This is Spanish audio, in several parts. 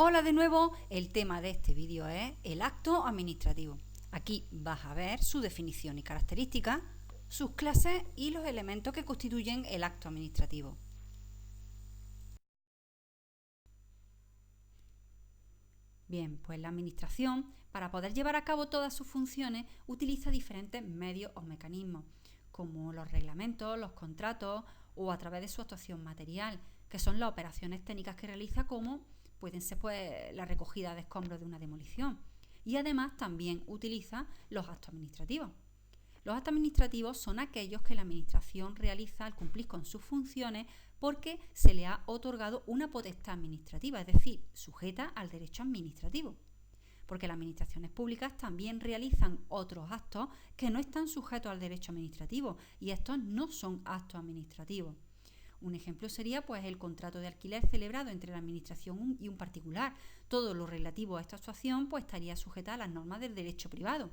Hola de nuevo, el tema de este vídeo es el acto administrativo. Aquí vas a ver su definición y características, sus clases y los elementos que constituyen el acto administrativo. Bien, pues la administración, para poder llevar a cabo todas sus funciones, utiliza diferentes medios o mecanismos, como los reglamentos, los contratos o a través de su actuación material, que son las operaciones técnicas que realiza, como pueden ser la recogida de escombros de una demolición. Y además también utiliza los actos administrativos. Los actos administrativos son aquellos que la administración realiza al cumplir con sus funciones porque se le ha otorgado una potestad administrativa, es decir, sujeta al derecho administrativo. Porque las administraciones públicas también realizan otros actos que no están sujetos al derecho administrativo y estos no son actos administrativos. Un ejemplo sería el contrato de alquiler celebrado entre la administración y un particular. Todo lo relativo a esta actuación estaría sujeta a las normas del derecho privado.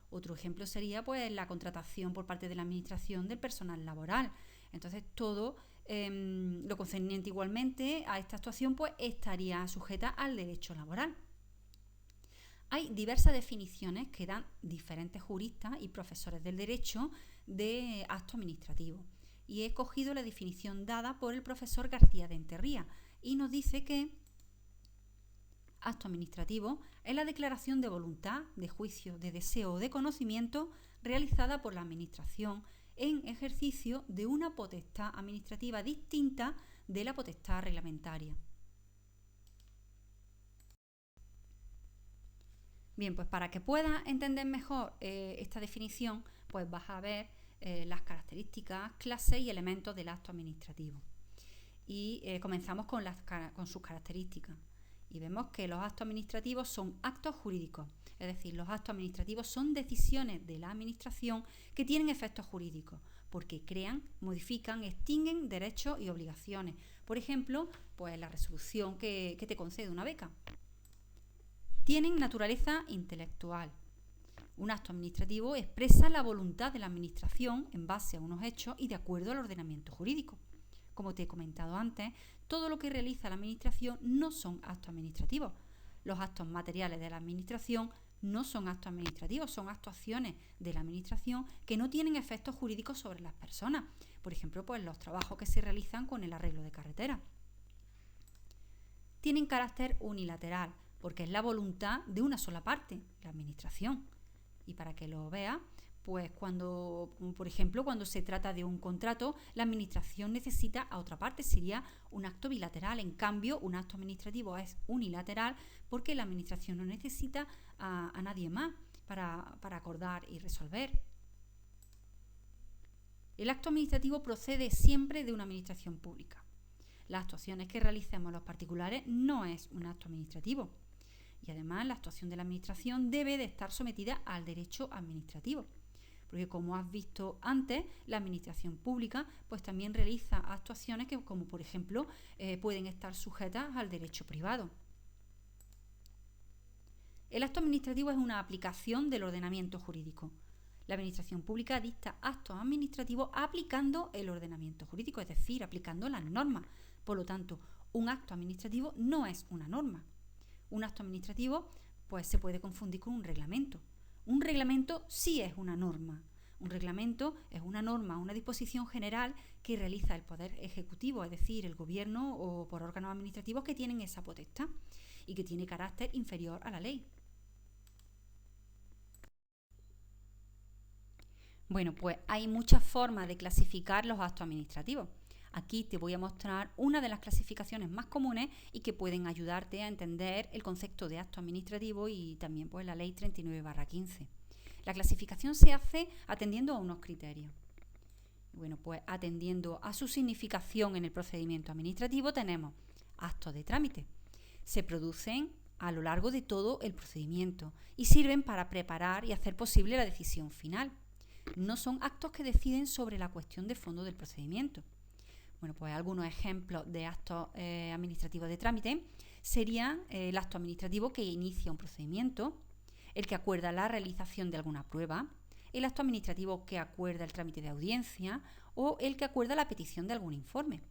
Otro ejemplo sería la contratación por parte de la administración del personal laboral. Entonces todo lo concerniente igualmente a esta actuación estaría sujeta al derecho laboral. Hay diversas definiciones que dan diferentes juristas y profesores del derecho de acto administrativo. Y he escogido la definición dada por el profesor García de Enterría y nos dice que acto administrativo es la declaración de voluntad, de juicio, de deseo o de conocimiento realizada por la administración en ejercicio de una potestad administrativa distinta de la potestad reglamentaria. Bien, pues para que puedas entender mejor esta definición, vas a ver las características, clases y elementos del acto administrativo. Y comenzamos con sus características. Y vemos que los actos administrativos son actos jurídicos, es decir, los actos administrativos son decisiones de la administración que tienen efectos jurídicos, porque crean, modifican, extinguen derechos y obligaciones. Por ejemplo, la resolución que te concede una beca. Tienen naturaleza intelectual. Un acto administrativo expresa la voluntad de la administración en base a unos hechos y de acuerdo al ordenamiento jurídico. Como te he comentado antes, todo lo que realiza la administración no son actos administrativos. Los actos materiales de la administración no son actos administrativos, son actuaciones de la administración que no tienen efectos jurídicos sobre las personas. Por ejemplo, los trabajos que se realizan con el arreglo de carretera. Tienen carácter unilateral, porque es la voluntad de una sola parte, la administración. Y para que lo veas, por ejemplo, cuando se trata de un contrato, la administración necesita a otra parte, sería un acto bilateral. En cambio, un acto administrativo es unilateral porque la administración no necesita a nadie más para acordar y resolver. El acto administrativo procede siempre de una administración pública. Las actuaciones que realicemos los particulares no es un acto administrativo. Y además la actuación de la administración debe de estar sometida al derecho administrativo. Porque como has visto antes, la administración pública también realiza actuaciones que, como por ejemplo, pueden estar sujetas al derecho privado. El acto administrativo es una aplicación del ordenamiento jurídico. La administración pública dicta actos administrativos aplicando el ordenamiento jurídico, es decir, aplicando las normas. Por lo tanto, un acto administrativo no es una norma. Un acto administrativo se puede confundir con un reglamento. Un reglamento sí es una norma. Un reglamento es una norma, una disposición general que realiza el Poder Ejecutivo, es decir, el Gobierno o por órganos administrativos que tienen esa potestad y que tiene carácter inferior a la ley. Bueno, hay muchas formas de clasificar los actos administrativos. Aquí te voy a mostrar una de las clasificaciones más comunes y que pueden ayudarte a entender el concepto de acto administrativo y también la ley 39/15. La clasificación se hace atendiendo a unos criterios. Bueno, atendiendo a su significación en el procedimiento administrativo tenemos actos de trámite. Se producen a lo largo de todo el procedimiento y sirven para preparar y hacer posible la decisión final. No son actos que deciden sobre la cuestión de fondo del procedimiento. Bueno, algunos ejemplos de actos administrativos de trámite serían el acto administrativo que inicia un procedimiento, el que acuerda la realización de alguna prueba, el acto administrativo que acuerda el trámite de audiencia o el que acuerda la petición de algún informe.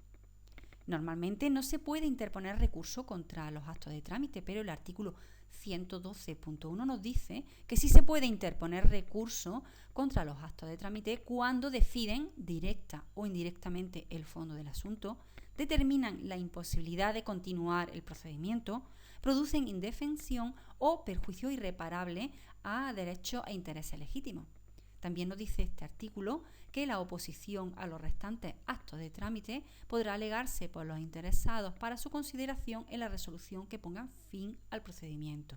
Normalmente no se puede interponer recurso contra los actos de trámite, pero el artículo 112.1 nos dice que sí se puede interponer recurso contra los actos de trámite cuando deciden directa o indirectamente el fondo del asunto, determinan la imposibilidad de continuar el procedimiento, producen indefensión o perjuicio irreparable a derechos e intereses legítimos. También nos dice este artículo que la oposición a los restantes actos de trámite podrá alegarse por los interesados para su consideración en la resolución que ponga fin al procedimiento.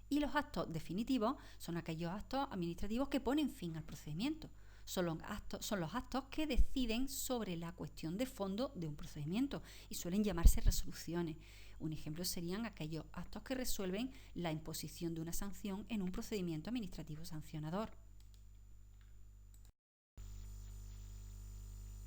Y los actos definitivos son aquellos actos administrativos que ponen fin al procedimiento. Son los actos que deciden sobre la cuestión de fondo de un procedimiento y suelen llamarse resoluciones. Un ejemplo serían aquellos actos que resuelven la imposición de una sanción en un procedimiento administrativo sancionador.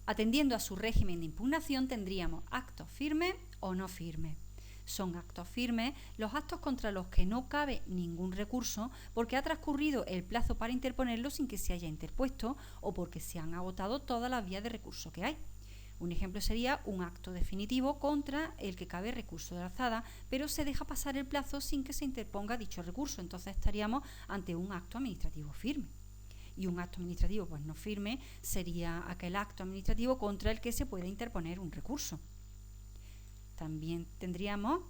Atendiendo a su régimen de impugnación, tendríamos actos firmes o no firmes. Son actos firmes los actos contra los que no cabe ningún recurso porque ha transcurrido el plazo para interponerlo sin que se haya interpuesto o porque se han agotado todas las vías de recurso que hay. Un ejemplo sería un acto definitivo contra el que cabe recurso de alzada, pero se deja pasar el plazo sin que se interponga dicho recurso. Entonces estaríamos ante un acto administrativo firme. Y un acto administrativo pues no firme sería aquel acto administrativo contra el que se puede interponer un recurso. También tendríamos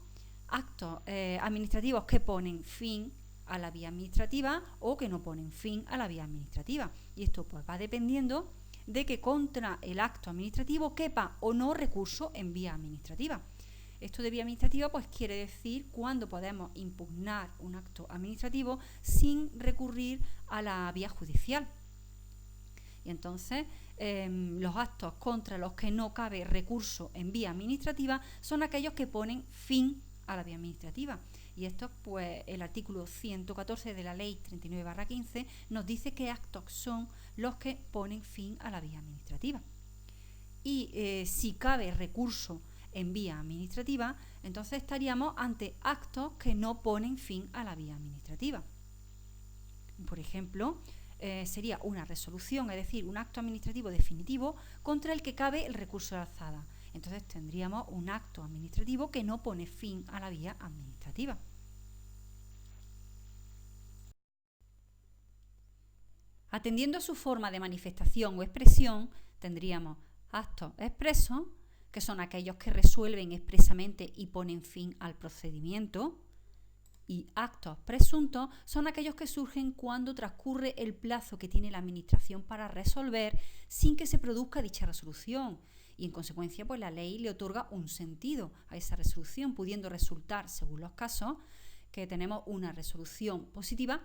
actos administrativos que ponen fin a la vía administrativa o que no ponen fin a la vía administrativa. Y esto pues va dependiendo de que contra el acto administrativo quepa o no recurso en vía administrativa. Esto de vía administrativa pues quiere decir cuándo podemos impugnar un acto administrativo sin recurrir a la vía judicial. Y entonces los actos contra los que no cabe recurso en vía administrativa son aquellos que ponen fin a la vía administrativa. Y esto, pues, el artículo 114 de la Ley 39/15 nos dice qué actos son los que ponen fin a la vía administrativa. Y si cabe recurso en vía administrativa, entonces estaríamos ante actos que no ponen fin a la vía administrativa. Por ejemplo, sería una resolución, es decir, un acto administrativo definitivo contra el que cabe el recurso de alzada. Entonces tendríamos un acto administrativo que no pone fin a la vía administrativa. Atendiendo a su forma de manifestación o expresión, tendríamos actos expresos, que son aquellos que resuelven expresamente y ponen fin al procedimiento, y actos presuntos son aquellos que surgen cuando transcurre el plazo que tiene la administración para resolver sin que se produzca dicha resolución. Y en consecuencia, pues la ley le otorga un sentido a esa resolución, pudiendo resultar, según los casos, que tenemos una resolución positiva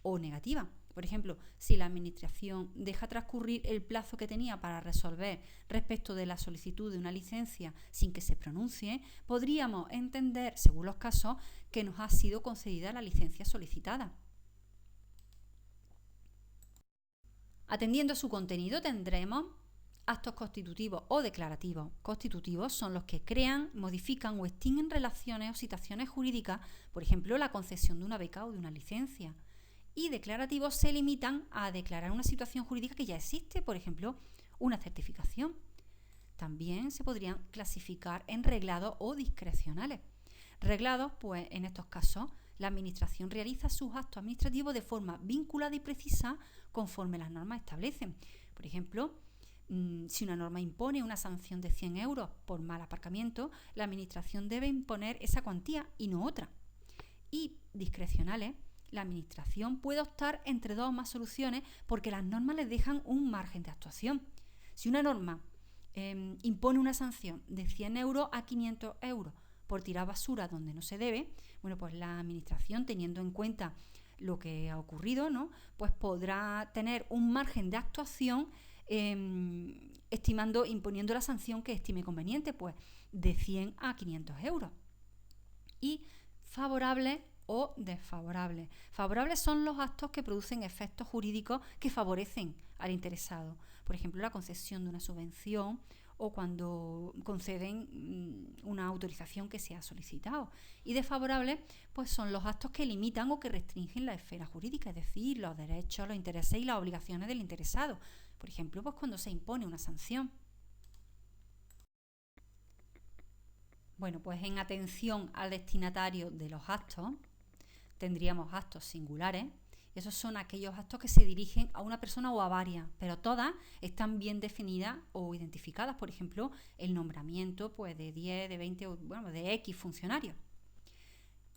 o negativa. Por ejemplo, si la administración deja transcurrir el plazo que tenía para resolver respecto de la solicitud de una licencia sin que se pronuncie, podríamos entender, según los casos, que nos ha sido concedida la licencia solicitada. Atendiendo a su contenido, tendremos actos constitutivos o declarativos. Constitutivos son los que crean, modifican o extinguen relaciones o situaciones jurídicas, por ejemplo, la concesión de una beca o de una licencia. Y declarativos se limitan a declarar una situación jurídica que ya existe, por ejemplo, una certificación. También se podrían clasificar en reglados o discrecionales. Reglados, pues en estos casos, la administración realiza sus actos administrativos de forma vinculada y precisa conforme las normas establecen. Por ejemplo, si una norma impone una sanción de 100 euros por mal aparcamiento, la administración debe imponer esa cuantía y no otra. Y discrecionales, la administración puede optar entre dos o más soluciones porque las normas les dejan un margen de actuación. Si una norma impone una sanción de 100 euros a 500 euros por tirar basura donde no se debe, bueno, pues la administración, teniendo en cuenta lo que ha ocurrido, ¿no?, pues podrá tener un margen de actuación imponiendo la sanción que estime conveniente, pues de 100 a 500 euros. Y favorables o desfavorables. Favorables son los actos que producen efectos jurídicos que favorecen al interesado. Por ejemplo, la concesión de una subvención o cuando conceden una autorización que se ha solicitado. Y desfavorables, pues son los actos que limitan o que restringen la esfera jurídica, es decir, los derechos, los intereses y las obligaciones del interesado. Por ejemplo, pues cuando se impone una sanción. Bueno, pues en atención al destinatario de los actos, tendríamos actos singulares. Esos son aquellos actos que se dirigen a una persona o a varias, pero todas están bien definidas o identificadas. Por ejemplo, el nombramiento pues, de 10, de 20, bueno, de X funcionarios.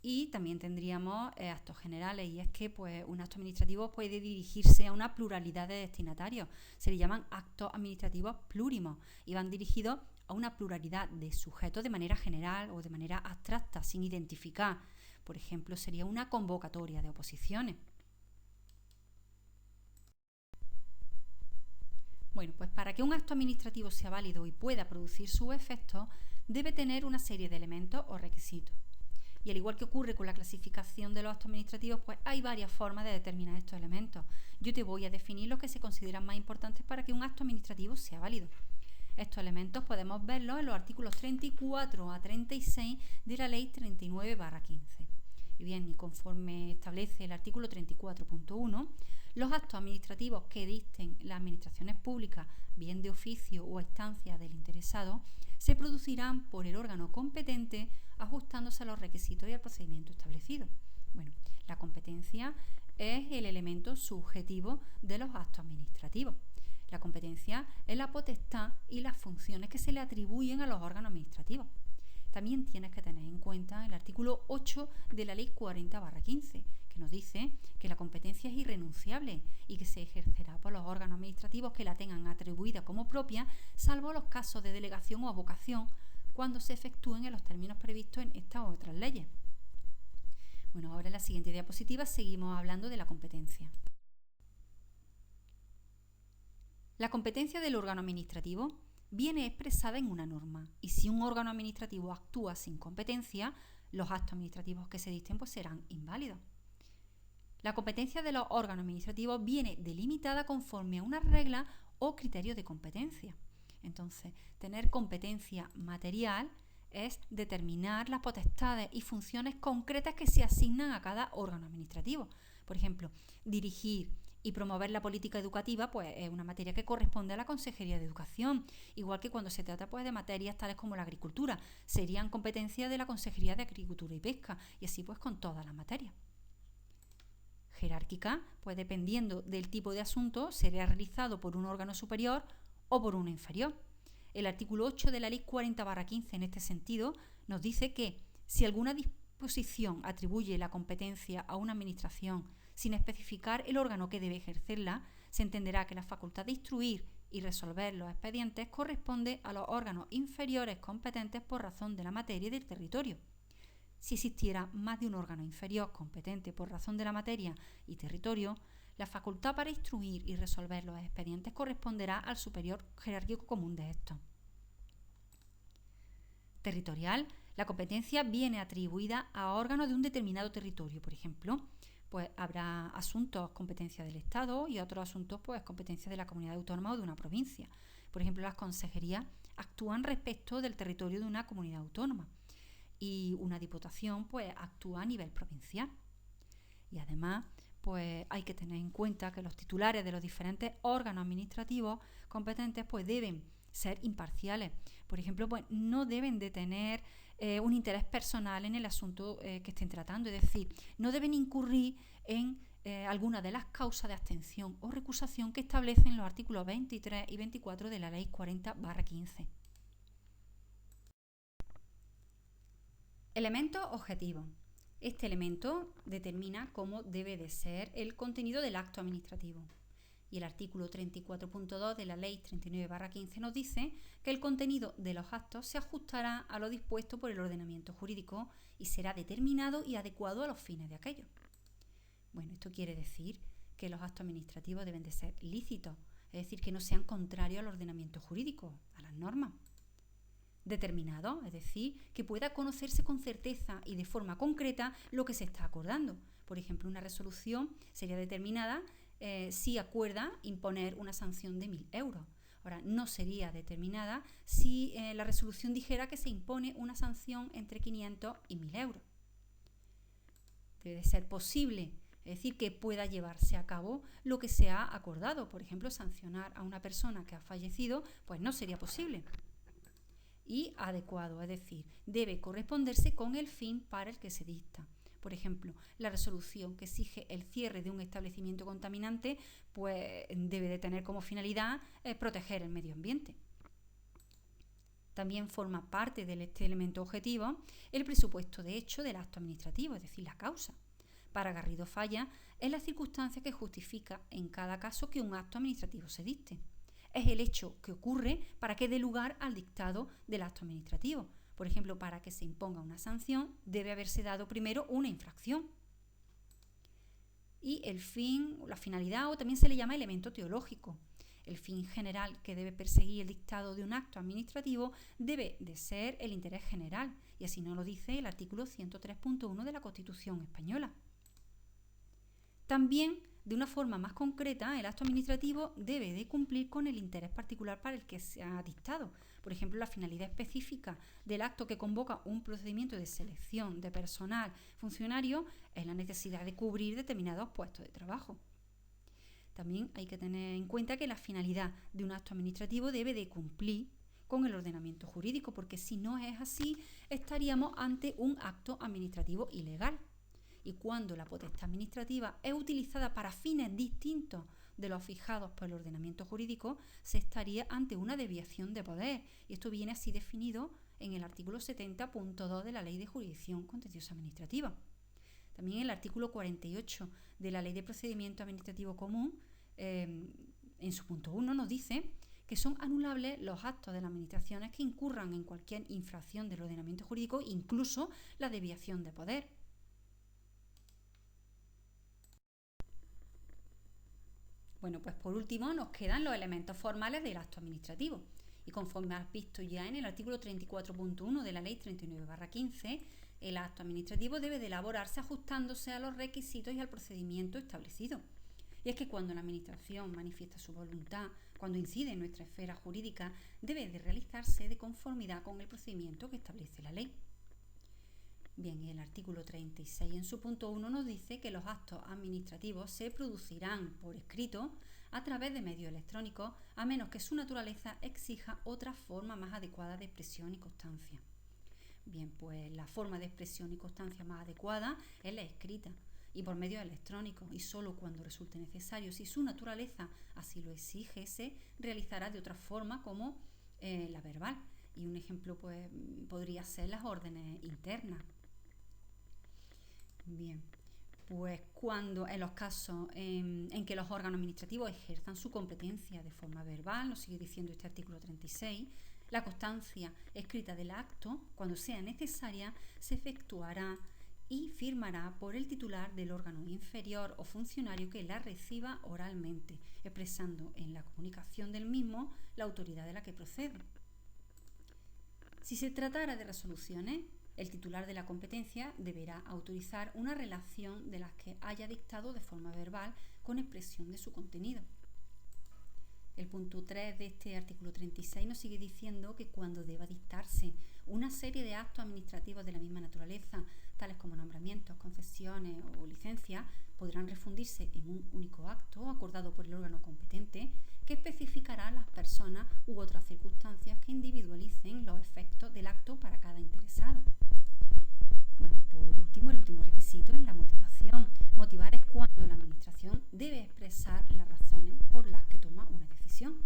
Y también tendríamos actos generales, y es que pues, un acto administrativo puede dirigirse a una pluralidad de destinatarios. Se le llaman actos administrativos plúrimos y van dirigidos a una pluralidad de sujetos de manera general o de manera abstracta, sin identificar. Por ejemplo, sería una convocatoria de oposiciones. Bueno, pues para que un acto administrativo sea válido y pueda producir sus efectos, debe tener una serie de elementos o requisitos. Y al igual que ocurre con la clasificación de los actos administrativos, pues hay varias formas de determinar estos elementos. Yo te voy a definir los que se consideran más importantes para que un acto administrativo sea válido. Estos elementos podemos verlos en los artículos 34 a 36 de la Ley 39/15. Y bien, y conforme establece el artículo 34.1, los actos administrativos que dicten las administraciones públicas, bien de oficio o a instancia del interesado, se producirán por el órgano competente ajustándose a los requisitos y al procedimiento establecido. Bueno, la competencia es el elemento subjetivo de los actos administrativos. La competencia es la potestad y las funciones que se le atribuyen a los órganos administrativos. También tienes que tener en cuenta el artículo 8 de la Ley 40/15, que nos dice que la competencia es irrenunciable y que se ejercerá por los órganos administrativos que la tengan atribuida como propia, salvo los casos de delegación o avocación, cuando se efectúen en los términos previstos en estas u otras leyes. Bueno, ahora en la siguiente diapositiva seguimos hablando de la competencia. La competencia del órgano administrativo viene expresada en una norma, y si un órgano administrativo actúa sin competencia, los actos administrativos que se dicten pues, serán inválidos. La competencia de los órganos administrativos viene delimitada conforme a una regla o criterio de competencia. Entonces, tener competencia material es determinar las potestades y funciones concretas que se asignan a cada órgano administrativo. Por ejemplo, dirigir y promover la política educativa pues, es una materia que corresponde a la Consejería de Educación, igual que cuando se trata pues, de materias tales como la agricultura, serían competencia de la Consejería de Agricultura y Pesca, y así pues con todas las materias. Jerárquica, pues dependiendo del tipo de asunto, será realizado por un órgano superior o por uno inferior. El artículo 8 de la Ley 40/15 en este sentido nos dice que si alguna disposición atribuye la competencia a una administración sin especificar el órgano que debe ejercerla, se entenderá que la facultad de instruir y resolver los expedientes corresponde a los órganos inferiores competentes por razón de la materia y del territorio. Si existiera más de un órgano inferior competente por razón de la materia y territorio, la facultad para instruir y resolver los expedientes corresponderá al superior jerárquico común de estos. Territorial. La competencia viene atribuida a órganos de un determinado territorio. Por ejemplo, pues habrá asuntos competencia del Estado y otros asuntos pues competencia de la comunidad autónoma o de una provincia. Por ejemplo, las consejerías actúan respecto del territorio de una comunidad autónoma y una diputación pues actúa a nivel provincial. Y además pues hay que tener en cuenta que los titulares de los diferentes órganos administrativos competentes pues deben ser imparciales. Por ejemplo, pues no deben de tener un interés personal en el asunto que estén tratando, es decir, no deben incurrir en alguna de las causas de abstención o recusación que establecen los artículos 23 y 24 de la Ley 40/15. Elemento objetivo. Este elemento determina cómo debe de ser el contenido del acto administrativo. Y el artículo 34.2 de la Ley 39/15 nos dice que el contenido de los actos se ajustará a lo dispuesto por el ordenamiento jurídico y será determinado y adecuado a los fines de aquello. Bueno, esto quiere decir que los actos administrativos deben de ser lícitos, es decir, que no sean contrarios al ordenamiento jurídico, a las normas. Determinado, es decir, que pueda conocerse con certeza y de forma concreta lo que se está acordando. Por ejemplo, una resolución sería determinada si acuerda imponer una sanción de 1.000 euros. Ahora, no sería determinada si la resolución dijera que se impone una sanción entre 500 y 1.000 euros. Debe de ser posible, es decir, que pueda llevarse a cabo lo que se ha acordado. Por ejemplo, sancionar a una persona que ha fallecido, pues no sería posible. y adecuado, es decir, debe corresponderse con el fin para el que se dicta. Por ejemplo, la resolución que exige el cierre de un establecimiento contaminante, pues debe de tener como finalidad proteger el medio ambiente. También forma parte de este elemento objetivo el presupuesto de hecho del acto administrativo, es decir, la causa. Para Garrido Falla es la circunstancia que justifica en cada caso que un acto administrativo se dicte. Es el hecho que ocurre para que dé lugar al dictado del acto administrativo. Por ejemplo, para que se imponga una sanción debe haberse dado primero una infracción. Y el fin, la finalidad, o también se le llama elemento teológico. El fin general que debe perseguir el dictado de un acto administrativo debe de ser el interés general, y así nos lo dice el artículo 103.1 de la Constitución española. También, de una forma más concreta, el acto administrativo debe de cumplir con el interés particular para el que se ha dictado. Por ejemplo, la finalidad específica del acto que convoca un procedimiento de selección de personal funcionario es la necesidad de cubrir determinados puestos de trabajo. También hay que tener en cuenta que la finalidad de un acto administrativo debe de cumplir con el ordenamiento jurídico, porque si no es así, estaríamos ante un acto administrativo ilegal. Y cuando la potestad administrativa es utilizada para fines distintos de los fijados por el ordenamiento jurídico, se estaría ante una desviación de poder. Y esto viene así definido en el artículo 70.2 de la Ley de Jurisdicción Contenciosa Administrativa. También el artículo 48 de la Ley de Procedimiento Administrativo Común, en su punto 1, nos dice que son anulables los actos de las administraciones que incurran en cualquier infracción del ordenamiento jurídico, incluso la desviación de poder. Bueno, pues por último nos quedan los elementos formales del acto administrativo. Y conforme has visto ya en el artículo 34.1 de la Ley 39/15, el acto administrativo debe de elaborarse ajustándose a los requisitos y al procedimiento establecido. Y es que cuando la Administración manifiesta su voluntad, cuando incide en nuestra esfera jurídica, debe de realizarse de conformidad con el procedimiento que establece la ley. Bien, el artículo 36 en su punto 1 nos dice que los actos administrativos se producirán por escrito a través de medios electrónicos, a menos que su naturaleza exija otra forma más adecuada de expresión y constancia. Bien, pues la forma de expresión y constancia más adecuada es la escrita y por medios electrónicos, y solo cuando resulte necesario, si su naturaleza así lo exige, se realizará de otra forma como la verbal. Y un ejemplo pues podría ser las órdenes internas. Bien, pues cuando en los casos en que los órganos administrativos ejerzan su competencia de forma verbal, nos sigue diciendo este artículo 36, la constancia escrita del acto, cuando sea necesaria, se efectuará y firmará por el titular del órgano inferior o funcionario que la reciba oralmente, expresando en la comunicación del mismo la autoridad de la que procede. Si se tratara de resoluciones, el titular de la competencia deberá autorizar una relación de las que haya dictado de forma verbal con expresión de su contenido. El punto 3 de este artículo 36 nos sigue diciendo que cuando deba dictarse una serie de actos administrativos de la misma naturaleza, tales como nombramientos, concesiones o licencias, podrán refundirse en un único acto acordado por el órgano competente que especificará las personas u otras circunstancias que individualicen los efectos del acto para cada interesado. Bueno, y por último, el último requisito es la motivación. Motivar es cuando la Administración debe expresar las razones por las que toma una decisión.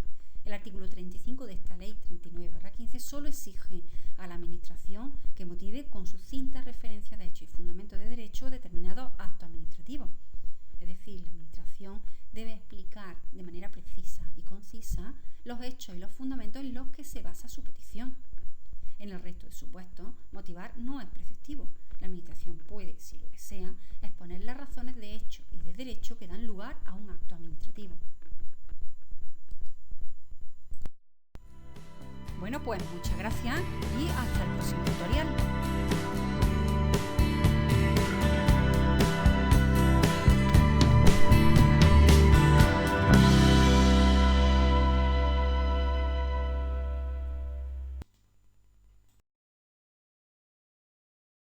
El artículo 35 de esta Ley 39/15 solo exige a la Administración que motive con sucinta referencia de hechos y fundamentos de derecho determinados actos administrativos. Es decir, la Administración debe explicar de manera precisa y concisa los hechos y los fundamentos en los que se basa su petición. En el resto de supuestos, motivar no es preceptivo. La Administración puede, si lo desea, exponer las razones de hecho y de derecho que dan lugar a un acto administrativo. Bueno, pues muchas gracias y hasta el próximo tutorial.